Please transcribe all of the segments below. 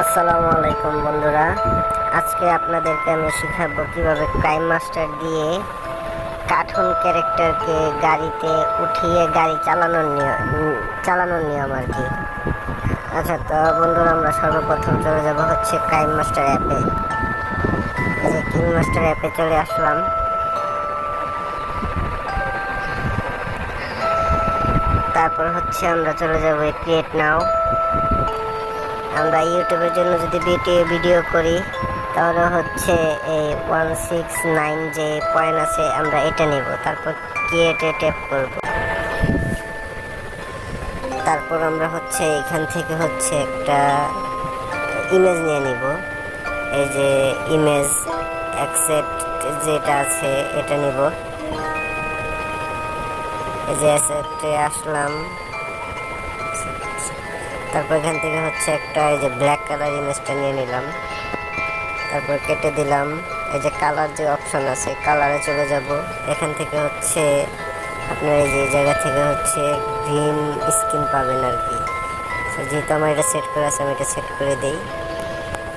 আসসালামু আলাইকুম বন্ধুরা, আজকে আপনাদেরকে আমি শেখাবো কিভাবে ক্রাইম মাস্টার দিয়ে কার্টুন ক্যারেক্টারকে গাড়িতে উঠিয়ে গাড়ি চালানোর নিয়ম আর কি। আচ্ছা, তো বন্ধুরা আমরা সর্বপ্রথম চলে যাব হচ্ছে ক্রাইম মাস্টার অ্যাপে। এই যে ক্রাইম মাস্টার অ্যাপে চলে আসলাম। তারপর হচ্ছে আমরা চলে যাব ক্রিয়েট নাও। আমরা ইউটিউবের জন্য যদি ভিডিও করি তাহলে হচ্ছে এই 169 যে পয়েন্ট আছে আমরা এটা নেব, তারপর ক্রিয়েটে ট্যাপ করব। তারপর আমরা হচ্ছে এখান থেকে হচ্ছে একটা ইমেজ নিয়ে নিব। এই যে ইমেজ অ্যাকসেপ্ট যেটা আছে এটা নিব। এই যে অ্যাকসেপ্টে আসলাম। তারপর এখান থেকে হচ্ছে একটা এই যে ব্ল্যাক কালার ইমেজটা নিয়ে নিলাম। তারপর কেটে দিলাম। এই যে কালার যে অপশন আছে কালারে চলে যাব। এখান থেকে হচ্ছে আপনার এই যে জায়গা থেকে হচ্ছে গ্রিন স্কিন পাবেন আর কি। যেহেতু আমার এটা সেট করে আছে আমি এটা সেট করে দিই।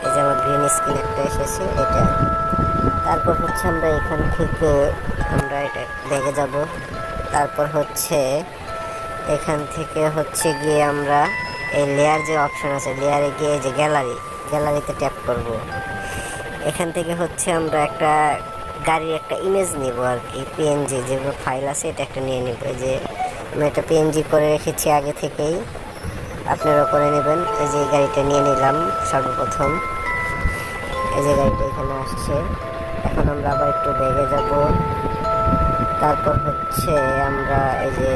এই যে আমার গ্রিন স্কিন একটা এসেছে এটা। তারপর হচ্ছে আমরা এখান থেকে আমরা এটা দেখে যাব। তারপর হচ্ছে এখান থেকে হচ্ছে গিয়ে আমরা এই লেয়ার যে অপশন আছে লেয়ারে গিয়ে যে গ্যালারিতে ট্যাপ করব। এখান থেকে হচ্ছে আমরা একটা গাড়ির একটা ইমেজ নিব আর কি, পিএনজি যে ফাইল আছে এটা একটা নিয়ে নিব। এই যে আমি একটা পিএনজি করে রেখেছি আগে থেকেই, আপনারাও করে নেবেন। এই যে গাড়িটা নিয়ে নিলাম সর্বপ্রথম। এই যে গাড়িটা এখানে আসছে। এখন আমরা আবার একটু বেগে যাব। তারপর হচ্ছে আমরা এই যে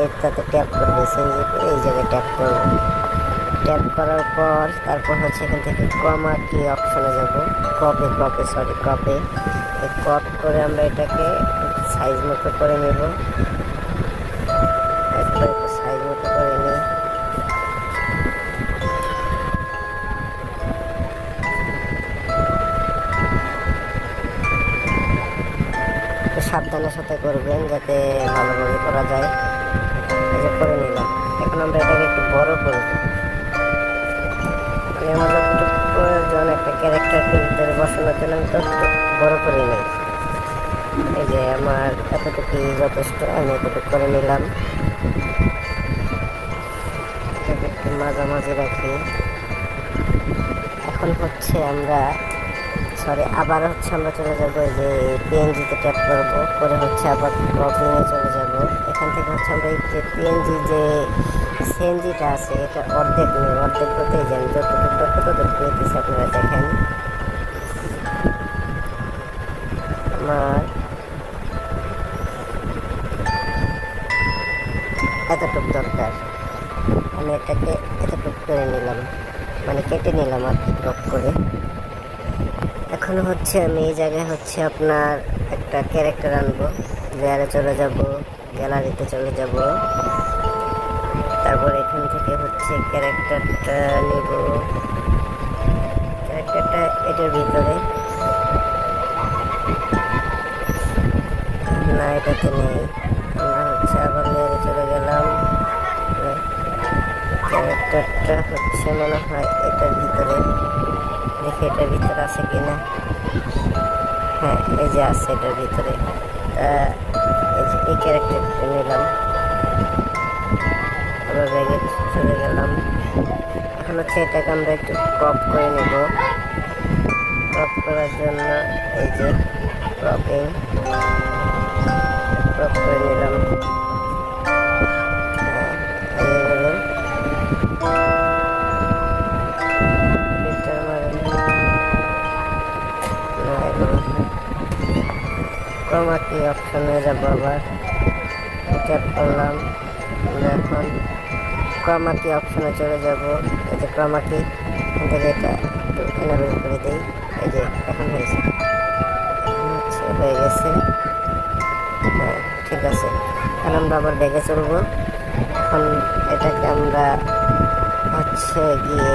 এটাতে ট্যাপ করবো, এই জায়গায় ট্যাপ করবো। ট্যাপ করার পর তারপর হচ্ছে এখান থেকে ক্রমা কি অপশনে যাব। ক্রপে ক্রপ করে আমরা এটাকে সাইজ মতো করে নেব। একটু সাইজ মতো করে নিই। সাবধানের সাথে করবেন যাতে ভালোভাবে করা যায়। এই যে করে নিলাম। এখন আমরা এটাকে একটু বড় করব। মানে আমার যতটুকু প্রয়োজন একটা ক্যারেক্টারকে ভিতরে বসানোর জন্য আমি তত বড় করে নিই। এই যে আমার এতটুকু যথেষ্ট, আমি এতটুকু করে নিলাম। এটাকে একটু মাঝামাঝি রাখি। এখন হচ্ছে আমরা আবার হচ্ছে আমরা চলে যাব যে পিএনজিতে ট্যাপ করব, করে হচ্ছে আবার ক্রপিংয়ে চলে যাব। এখান থেকে হচ্ছে আমরা এই যে পিএনজি যে সিএনজিটা আছে এটা অর্ধেক নিয়ে অর্ধেক করতে যাই, যতটুকু দরকার ততটুকু নিতেছি। আপনারা দেখেন আমার এতটুকু দরকার, আমি এটাকে এতটুকু করে নিলাম, মানে কেটে নিলাম আর কি ক্রপ করে। এখন হচ্ছে আমি এই জায়গায় হচ্ছে আপনার একটা ক্যারেক্টার আনবো। লেয়ারে চলে যাব, গ্যালারিতে চলে যাব। তারপর এখান থেকে হচ্ছে ক্যারেক্টারটা নিব। ক্যারেক্টারটা এটার ভিতরে না, এটাতে নেই। আমরা হচ্ছে আবার লেয়ারে চলে গেলাম। ক্যারেক্টারটা হচ্ছে মনে হয় এটার ভিতরে, দেখি এটার ভিতরে আছে কিনা। হ্যাঁ, এই যে আছে এটার ভিতরে। এই ক্যারেক্টারটা নিলাম, আবার ব্যাগে চলে গেলাম। এখন হচ্ছে এটাকে আমরা একটু ক্রপ করে নেব। ক্রপ করার জন্য এই যে ক্রপ করে নিলাম। ক্রমা কি অপশনে যাব, আবার ট্যাপ করলাম। এখন ক্রমা কি অপশনে চলে যাব। এই যে ক্রমা কি, এখান থেকে এটা একটু এনেবল করে দিই। এই যে এখন হয়েছে, হয়ে গেছে। হ্যাঁ, ঠিক আছে। এখন আমরা আবার ব্যাগে চলবো। এখন এটাকে আমরা হচ্ছে গিয়ে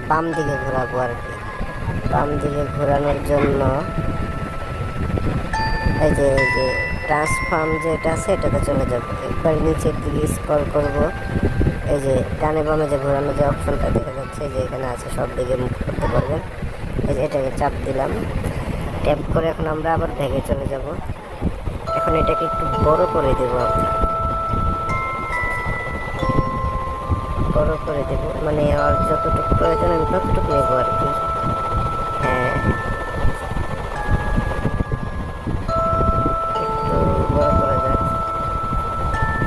বাম দিকে ঘোরাবো আর কি। বাম দিকে ঘোরানোর জন্য এই যে ট্রান্সফর্ম যেটা আছে এটাতে চলে যাব। একবার নিচের দিকে স্ক্রল করব। এই যে ডানে বামে যে ঘোরানো যে অপশনটা দেখা যাচ্ছে যে এখানে আছে, সব দিকে মুভ করতে পারবেন। এই যে এটাকে চাপ দিলাম, ট্যাপ করে এখন আমরা আবার ব্যাগে চলে যাব। এখন এটাকে একটু বড় করে দেবো, বড় করে দেবো, মানে আর যতটুকু প্রয়োজন আমি ততটুকু নেবো আর কি। হ্যাঁ, একটু বড় করা যাক,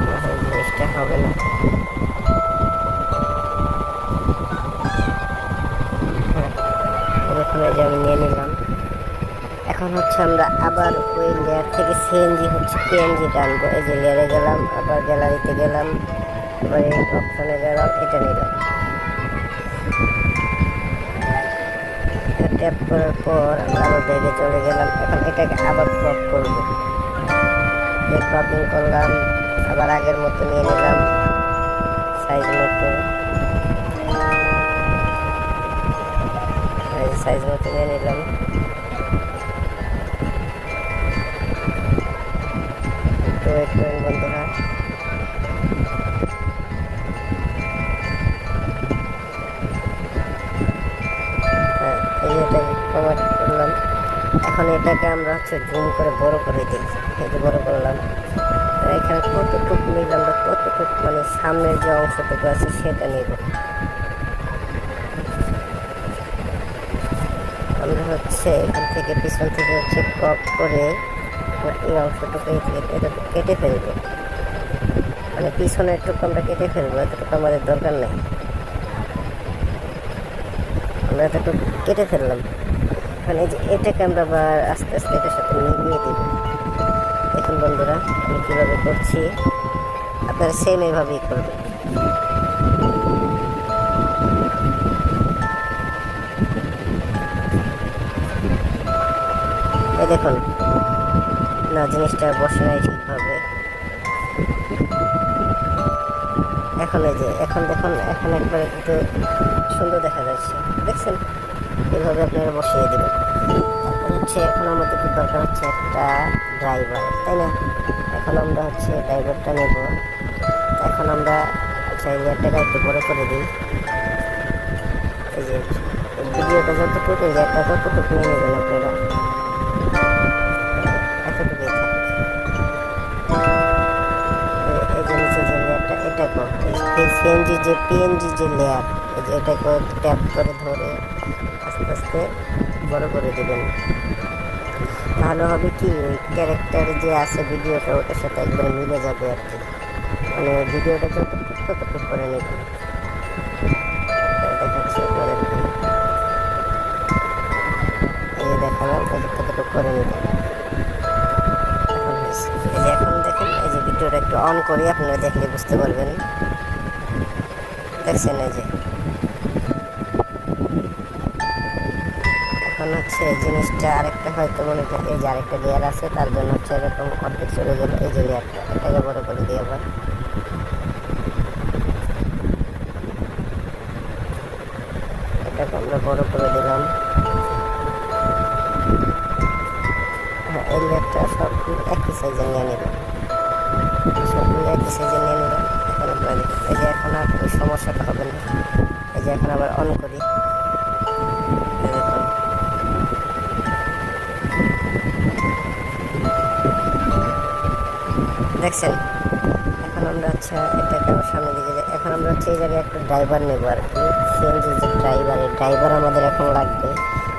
নাহলে জিনিসটা হবে না। হ্যাঁ, এখন এই যে আমি নিয়ে নিলাম। এখন হচ্ছে আমরা আবার ওই লেয়ার থেকে সিএনজি হচ্ছে পিএনজি টানবো। এই যে লেয়ারে গেলাম, আবার গ্যালারিতে গেলাম, আবার এই অপশনে গেলাম, এটা নিলাম। ট্যাপ করার পর আমরা আবার ব্যাগে চলে গেলাম। এখন এটাকে আবার ক্রপ করবো, ক্রপিং করলাম, আবার আগের মতো নিয়ে নিলাম সাইজ মতো, সাইজ মতো নিয়ে নিলাম। একটু ওয়েট করেন বন্ধুরা। হ্যাঁ, এই এটাকে কভার করলাম। এখন এটাকে আমরা হচ্ছে জুম করে বড় করে দিই। এই যে বড় করলাম, এখানে কতটুকু নিলে আমরা কতটুকু মানে সামনের যে অংশটুকু আছে সেটা নিব। আমরা হচ্ছে এখান থেকে পিছন থেকে হচ্ছে ক্রপ করে এই অংশটুকু এটা কেটে ফেলবো, মানে পিছনের টুকু আমরা কেটে ফেলবো, এতটুকু আমাদের দরকার নেই। আমরা এতটুকু কেটে ফেললাম। মানে এই যে এটাকে আমরা আবার আস্তে আস্তে এটার সাথে মিলিয়ে দিব। দেখুন বন্ধুরা আমি কীভাবে করছি, আপনারা সেম এইভাবেই করবেন। এই দেখুন না, জিনিসটা বসে নাই ঠিকভাবে। এখন এই যে এখন দেখুন, এখন একবারে কিন্তু সুন্দর দেখা যাচ্ছে, দেখছেন? এইভাবে আপনারা বসিয়ে দেবেন। তারপর হচ্ছে এখন আমাদের দরকার হচ্ছে একটা ড্রাইভার, তাই না? এখন আমরা হচ্ছে ড্রাইভারটা নেব। এখন আমরা আচ্ছা এই লেয়ারটাকে একটু বড় করে দিই। এই যে ভিডিওটা যতটুকু লেয়ারটা ততটুকু নিয়ে নেবেন আপনারা, এতটুকুই থাক। এই যে নিচে যে লেয়ারটা, এটা সিএনজি যে পিএনজি যে লেয়ার, এই যে এটাকে ট্যাপ করে ধরে আস্তে আস্তে বড় করে দেবেন। তাহলে হবে কি, ওই ক্যারেক্টার যে আছে ভিডিওটা ওটার সাথে একবারে মিলে যাবে আর কি, মানে ভিডিওটা যতটুকু করে নেবেন। দেখাচ্ছি আপনাদেরকে, এই যে দেখালাম ততটুকু করে নেবেন। এই যে এখন দেখেন, এই যে ভিডিওটা একটু অন করি, আপনারা দেখলে বুঝতে পারবেন। দেখছেন এই যে এখন হচ্ছে জিনিসটা আরেকটা হয়তো মনে করি, এই যে আরেকটা লেয়ার আছে তার জন্য হচ্ছে এরকম অর্ধেক চলে গেল। এই যে লেয়ারটা, এটাকে বড় করে দিই আবার। এটাকে আমরা বড় করে দিলাম। হ্যাঁ, এই লেয়ারটা সবগুলো একই সাইজে নিয়ে নেবেন, সবগুলো একই সাইজে নিয়ে নেবেন। এখন আপনারা দেখুন, এই যে এখন আর ওই সমস্যাটা হবে না। এই যে এখন আবার অন করি, দেখুন দেখছেন। এখন আমরা আচ্ছা এটাকে আবার সামনে দিকে যাই। এখন আমরা হচ্ছে এই জায়গায় একটা ড্রাইভার নেবো আর কি, সিএনজি যে ড্রাইভার, এই ড্রাইভার আমাদের এখন লাগবে।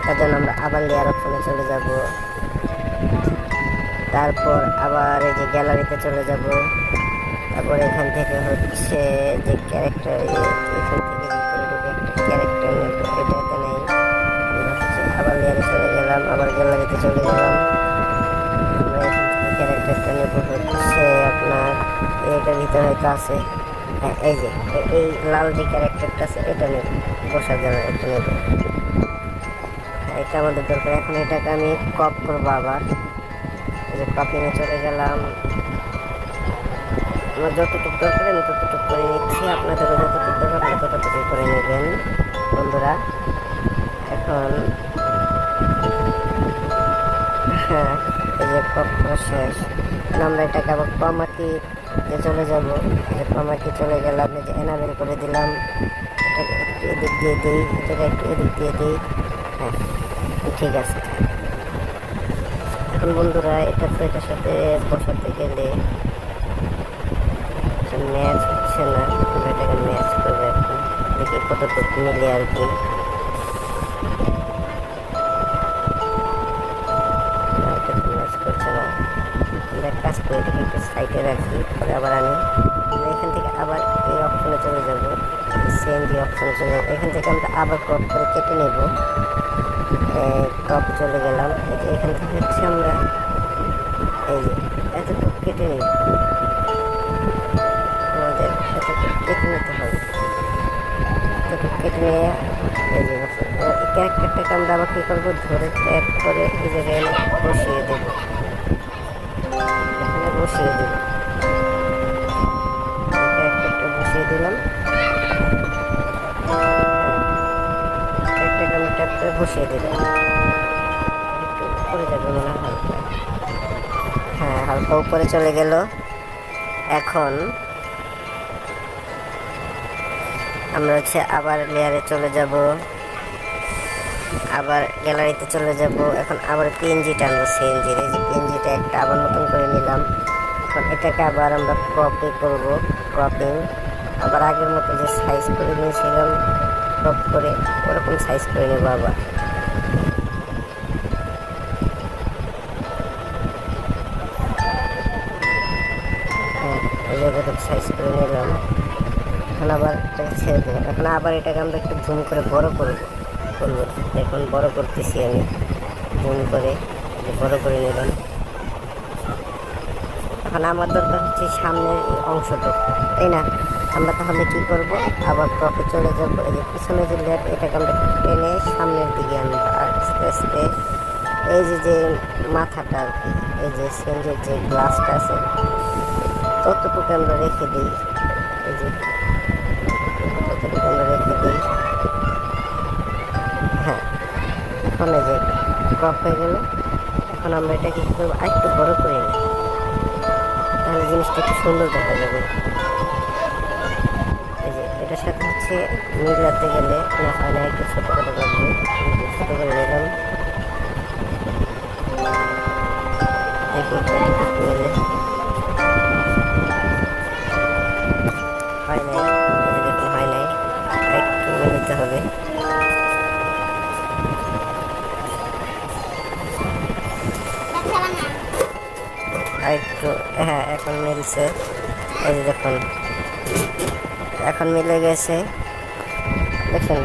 তার জন্য আমরা আবার লেয়ার অপশনে চলে যাব, তারপর আবার এই যে গ্যালারিতে চলে যাব, তারপর এখান থেকে হচ্ছে যে ক্যারেক্টার, এখান থেকে একটা ক্যারেক্টার নেব, এটাতে নেই। আমরা হচ্ছে আবার লেয়ারে চলে গেলাম, আবার গ্যালারিতে চলে গেলাম। আমরা এখান থেকে ক্যারেক্টারটা নেব হচ্ছে আপনার এটার ভিতরে হয়তো আছে, হ্যাঁ এই যে এই লাল যে ক্যারেক্টারটা আছে এটা নেব, বসার জন্য এটা নেব, এটা আমাদের দরকার। এখন এটাকে আমি কপ করবো আবার, এই যে কপিংয়ে চলে গেলাম। আমার যতটুকু দরকার আমি ততটুকু করে নিচ্ছি, আপনাদেরও যতটুকু দরকার আপনি ততটুকু করে নেবেন বন্ধুরা। এখন হ্যাঁ, এই যে কপ করা শেষ। আমরা এটাকে আবার ক্রোমাকিতে চলে যাব, যে ক্রোমাকি চলে গেলাম, এই যে এনাবেল করে দিলাম, এটাকে একটু এদিক দিয়ে দিই, এটাকে একটু এদিক দিয়ে দিই। হ্যাঁ, ঠিক আছে। এখন বন্ধুরা এটা তো এটার সাথে বসাতে গেলে ম্যাচ হচ্ছে না, আমরা এটাকে ম্যাচ করবো এখন, দেখি কতটুকু মিলে আর কি। ম্যাচ করছে না, আমরা এক কাজ করি, এটাকে একটু সাইডে রাখি, পরে আবার আনি। এখান থেকে আবার এই অপশনে চলে যাব, সিএনজি অপশনে চলে যাবো। এখান থেকে আমরা আবার ক্রপ করে কেটে নেব। ক্রপ চলে গেলাম, এখান থেকে হচ্ছে আমরা এই যে এতটুকু কেটে নিব, আমাদের এতটুকু কেটে নিতে হবে। এতটুকু কেটে নিয়ে এই যে ক্যারেক্টারটাকে আমরা আবার কী করবো, ধরে ট্যাপ করে এই জায়গায় বসিয়ে দেব, এখানে বসিয়ে দেব। ক্যারেক্টারটা বসিয়ে দিলাম, ক্যারেক্টারটা আমি ট্যাপ করে বসিয়ে দিলাম। একটু উপরে যাবে মনে হয় হালকা, হ্যাঁ হালকা উপরে চলে গেল। এখন আমরা হচ্ছে আবার লেয়ারে চলে যাব, আবার গ্যালারিতে চলে যাব। এখন আবার পিএনজি টানবো, সিএনজির এই যে পিএনজিটা একটা আবার নতুন করে নিলাম। এখন এটাকে আবার আমরা ক্রপিং করব, ক্রপিং আবার আগের মতো যে সাইজ করে নিয়েছিলাম ক্রপ করে ওরকম সাইজ করে নেব আবার। হ্যাঁ এই জায়গাটা সাইজ করে নিলাম। এখন আবার এটাকে ছেড়ে দেবো, এখন আবার এটাকে আমরা একটু জুম করে বড় করবো। এখন বড় করতেছি আমি, জুম করে বড় করে নিলাম। এখন আমার দরকার হচ্ছে সামনের অংশটুকু, তাই না? আমরা তাহলে কি করব, আবার ক্রপে চলে যাবো। এই যে পিছনে যে লেয়ার এটাকে আমরা টেনে সামনের দিকে আনবো, আর আস্তে আস্তে এই যে মাথাটা আর কি, এই যে সিএনজির যে গ্লাসটা আছে ততটুকু আমরা রেখে দিই, এই যে ততটুকু আমরা রেখে দিই। হ্যাঁ এখন এই যে ক্রপ হয়ে গেল। এখন আমরা এটাকে কী করবো, আরেকটু বড় করে নিই, তাহলে জিনিসটা একটু সুন্দর দেখা যাবে। এই যে এটার সাথে হচ্ছে মিলাতে গেলে না হয় না, একটু ছোটো করে রাখবো, ছোটো করে নিলাম। দেখি মিলে হয় নাই, দেখুন হয় নাই, একটু মিলাতে হবে। আরেকটু, হ্যাঁ এখন মিলছে, এই যে দেখুন এখন মিলে গেছে, দেখুন।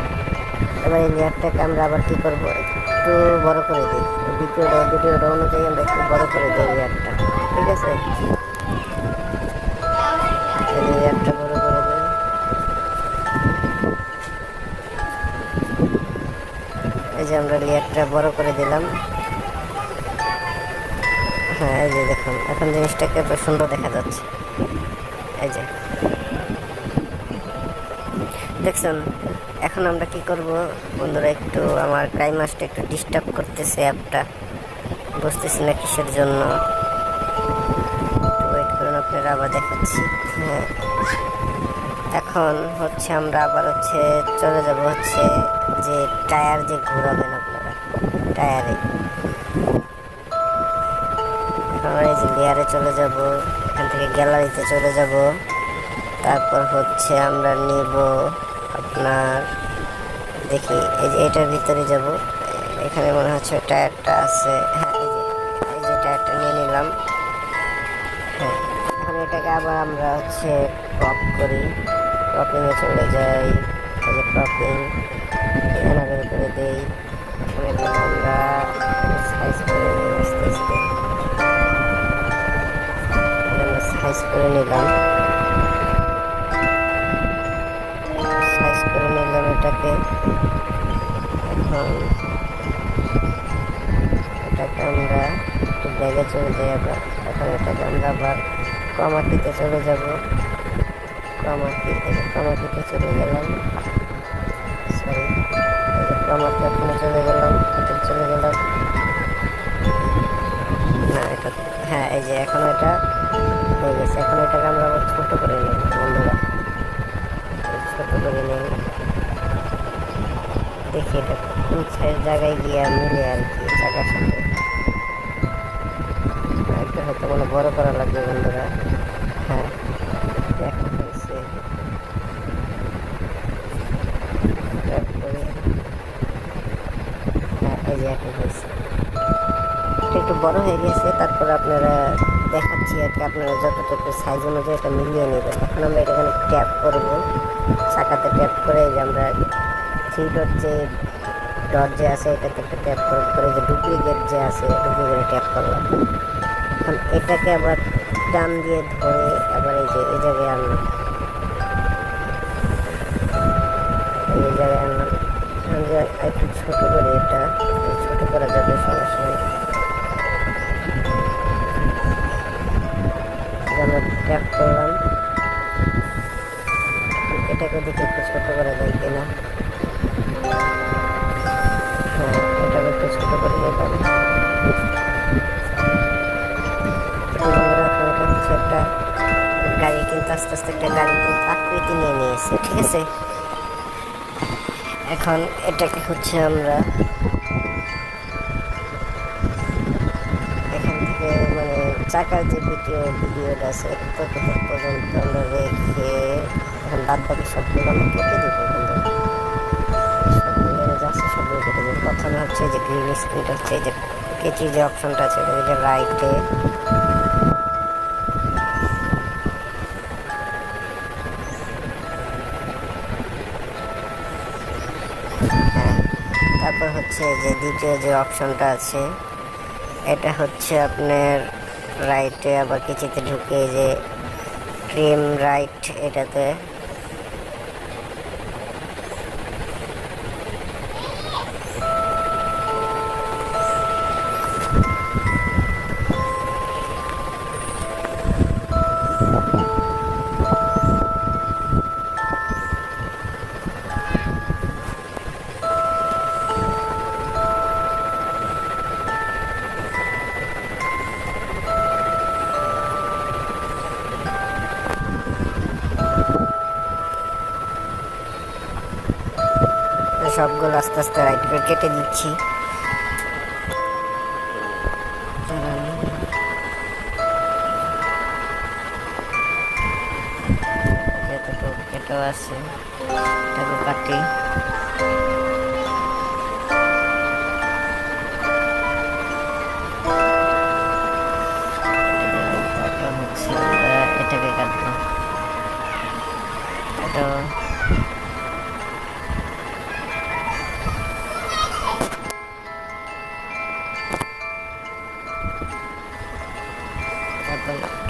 এবার এই লেয়ারটাকে আমরা আবার কী করবো, একটু বড় করে দিই, ভিডিওটা অনুযায়ী আমরা একটু বড় করে দিই লেয়ারটা, ঠিক আছে? এই লেয়ারটা বড় করে দিই, এই যে আমরা লেয়ারটা বড় করে দিলাম। হ্যাঁ এই যে দেখুন এখন জিনিসটাকে এত সুন্দর দেখা যাচ্ছে, এই যে দেখছেন। এখন আমরা কি করব বন্ধুরা, একটু আমার ক্রাইমাসটা একটু ডিস্টার্ব করতেছে, অ্যাপটা বুঝতেছি না কিসের জন্য, একটু ওয়েট করুন, আপনারা আবার দেখাচ্ছি। হ্যাঁ এখন হচ্ছে আমরা আবার হচ্ছে চলে যাব হচ্ছে যে টায়ার যে ঘোরাবেন আপনারা টায়ারে, আমরা এই যে লেয়ারে চলে যাব, এখান থেকে গ্যালারিতে চলে যাব, তারপর হচ্ছে আমরা নিব আপনার, দেখি এই যে এটার ভিতরে যাব, এখানে মনে হচ্ছে টায়ারটা আছে, হ্যাঁ এই যে টায়ারটা নিয়ে নিলাম। হ্যাঁ এখন এটাকে আবার আমরা হচ্ছে ক্রপ করি, ক্রপিংয়ে চলে যাই, এই যে ক্রপিং এনাবেল করে দিই। এখন এটাকে আমরা সাইজ করে নিই আস্তে আস্তে, সাইজ করে নিলাম, সাইজ করে নিলাম এটাকে। এখন এটাকে আমরা একটু ব্যাগে চলে যাই আবার, এখন এটাকে আমরা আবার ক্রমাকিতে চলে যাব, ক্রমাকিতে চলে গেলাম, সরি এই যে ক্রমাকি ওখানে চলে গেলাম, এটা চলে গেলাম না এটা, হ্যাঁ এই যে এখন এটা হয়ে গেছে। এখন এটাকে আমরা আবার ছোটো করে নেব বন্ধুরা, ছোট করে নেই, দেখি এটা কোন জায়গায় গিয়ে মিলে আর কি চাকার সাথে। একটা হয়তো কোনো বড় করা লাগবে বন্ধুরা। হ্যাঁ, দেখা হয়েছে। তারপরে হ্যাঁ, এই যে এখন হয়েছে, একটু বড় হয়ে গেছে। তারপর আপনারা দেখাচ্ছি আর কি, আপনারা যতটুকু সাইজ অনুযায়ী এটা মিলিয়ে নেবেন। এখন আমরা এখানে ট্যাপ করবো, চাকাতে ট্যাপ করে যে আমরা 3 ডট যে আছে এটাতে একটা ট্যাপ করার পরে যে ডুপ্লিকেট যে আছে ডুপ্লিকেটে ট্যাপ করলাম। এখন এটাকে আবার টান দিয়ে ধরে আবার এই যে এই জায়গায় আনলাম, এই জায়গায় আনলাম। একটু ছোট করে এটা ছোট করা যাবে, সমস্যা নেই। আমরা ট্যাপ করলাম, এটাকে দিকে একটু ছোট করা যায় কিনা। হ্যাঁ, এটাকে একটু ছোট করে নিলাম। এটা হচ্ছে একটা গাড়ি, কিন্তু আস্তে আস্তে একটা গাড়ি কিন্তু আকৃতি নিয়ে নিয়েছে, ঠিক আছে। এখন এটাকে হচ্ছে আমরা এখান থেকে মানে চাকার যে ভিডিওটা আছে ততক্ষণ পর্যন্ত আমরা রেখে এখন বাদ বাকি সবগুলো আমরা কেটে দেবো। কিন্তু সবগুলো যা আছে সবগুলো কেটে দেবো। প্রথমে হচ্ছে যে গ্রিন স্ক্রিনটা হচ্ছে এই যে কেচির যে অপশনটা আছে ওই যে রাইটে, তারপর হচ্ছে যে দ্বিতীয় যে অপশনটা আছে এটা হচ্ছে আপনার রাইটে, আবার কিছুতে ঢুকে যে ট্রিম রাইট এটাতে সবগুলো আস্তে আস্তে রাইট করে কেটে দিচ্ছি। যতটুকু কেটেও আছে এটাকে কাটি। তারপর হচ্ছে এটাকে কাটবো, এটা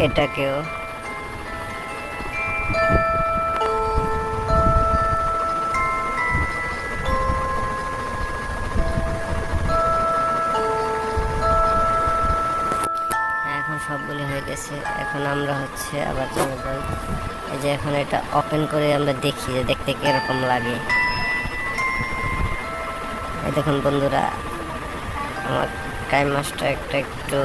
এটাকেও এখন সবগুলি হয়ে গেছে। এখন আমরা হচ্ছে আবার চলে যাই, এই যে এখন এটা ওপেন করে আমরা দেখি যে দেখতে কিরকম লাগে। এই দেখুন বন্ধুরা, আমার টাইমাসটা একটু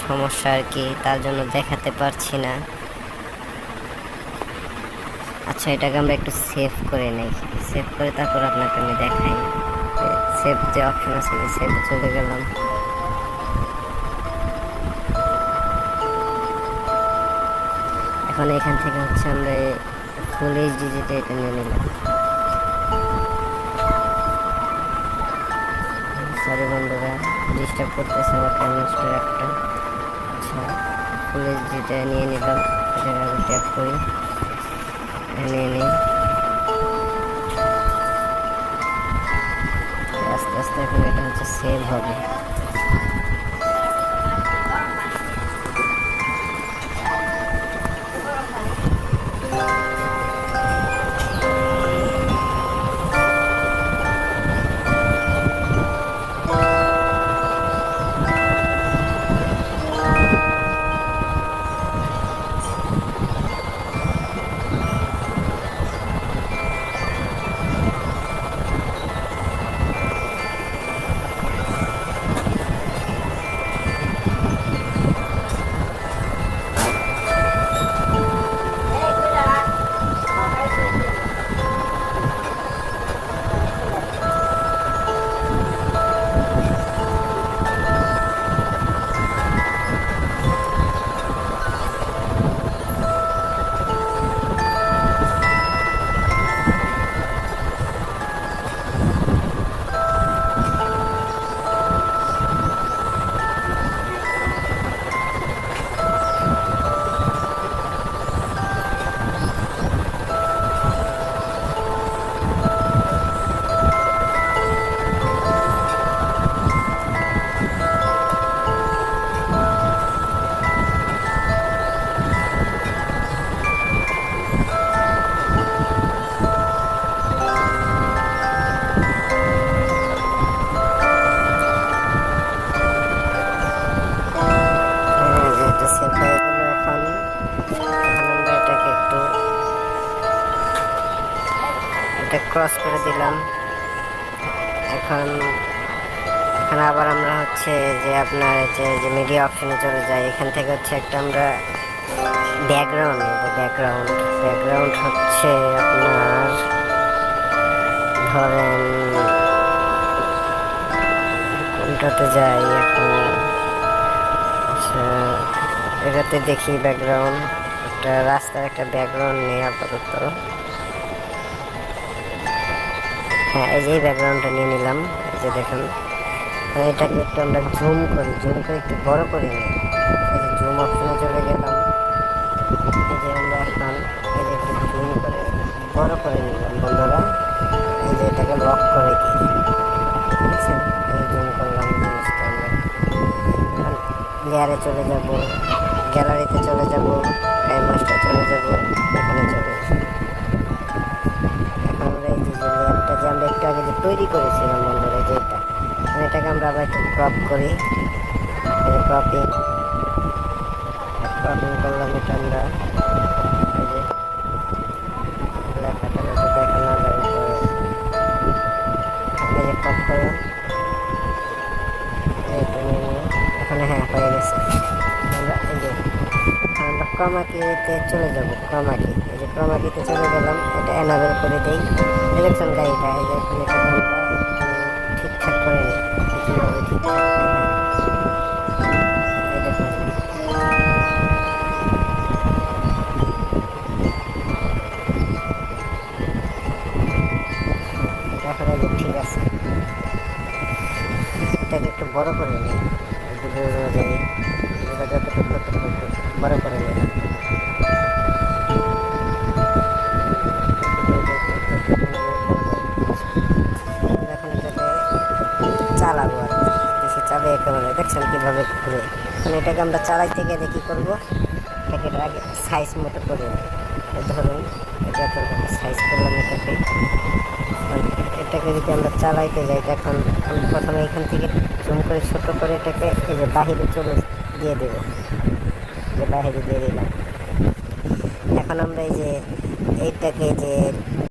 সমস্যা আর কি, তার জন্য দেখাতে পারছি না। আচ্ছা, এটাকে আমরা একটু সেভ করে নেই, সেভ করে তারপর আপনাকে আমি দেখাই। সেভ যে অপশন আছে সেভে চলে গেলাম। এখন এখান থেকে হচ্ছে আমরা ফুল এইচডি যেটা এটা নিয়ে নিলাম। সরি বন্ধুরা, ডিস্টার্ব করতেছে আমার ক্যামেরাটা একটা। আচ্ছা, ফুল এইচডিটা নিয়ে নিলাম, এটাকে আমি ট্যাপ করি, নিয়ে নিই। আস্তে আস্তে এখন এটা হচ্ছে সেভ হবে। ক্রস করে দিলাম। এখন এখানে আবার আমরা হচ্ছে যে আপনার যে মিডিয়া অপশনে চলে যাই। এখান থেকে হচ্ছে একটা আমরা ব্যাকগ্রাউন্ড নেব। ব্যাকগ্রাউন্ড হচ্ছে আপনার ধরেন কোনটাতে যাই এখন। আচ্ছা, এটাতে দেখি ব্যাকগ্রাউন্ড, একটা রাস্তার একটা ব্যাকগ্রাউন্ড নেই আপাতত। হ্যাঁ, এই যে ব্যাকগ্রাউন্ডটা নিয়ে নিলাম। এই যে দেখেন, এটাকে একটু আমরা জুম করে একটু বড় করে নিই। এই যে জুম অপশনে চলে গেলাম। এই যে আমরা এখন এই যে একটু জুম করে বড় করে নিলাম বন্ধুরা। এই যে এটাকে লক করে দিই, বুঝছেন? এই জুম করলাম জিনিসটা। আমরা লেয়ারে চলে যাব, গ্যালারিতে চলে যাব, টাইম মাস্টার চলে যাব, এখানে চলে আসবো। এখন আমরা এই যে লেয়ারটা যে আমরা একটু আগে যে তৈরি করেছিলাম বন্ধুরা, যে এটাকে আমরা আবার একটু ক্রপ করি। এই যে ক্রপিং করলাম। এটা আমরা এই যে লেখাটা যাতে দেখা না যায়, এই যে ক্রপ করলাম। এইটা নিয়ে এখানে হ্যাঁ হয়ে গেছে। আমরা এই যে আমরা ক্রমাকিতে চলে যাব। এই যে ক্রমাকিতে চলে গেলাম। এটা এনাবেল করে দেই। ইলেকশন গাড়িটা এই যে এখন এটাকে আমরা ঠিকঠাক করে নিই। কীভাবে ঠিকঠাক এই দেখুন, এখন এই যে ঠিক আছে। এটাকে একটু বড় করে নিই, যতটুকু বড় করে নিই। এখন এটাকে চালাবো আর বেশি চালিয়ে একেবারে দেখছেন কীভাবে ঘুরে। এখন এটাকে আমরা চালাইতে গেলে কী করবো, এটাকে আগে সাইজ মতো করে নিই। ধরুন এটা সাইজ করলাম। এটাকে যদি আমরা চালাইতে যাই, এখন আমি প্রথমে এখান থেকে জুম করে ছোটো করে এটাকে এই যে বাহিরে চলে দিয়ে দেবো। যে বাহিরে দিয়ে দিলাম। এখন আমরা এই যে এইটাকে যে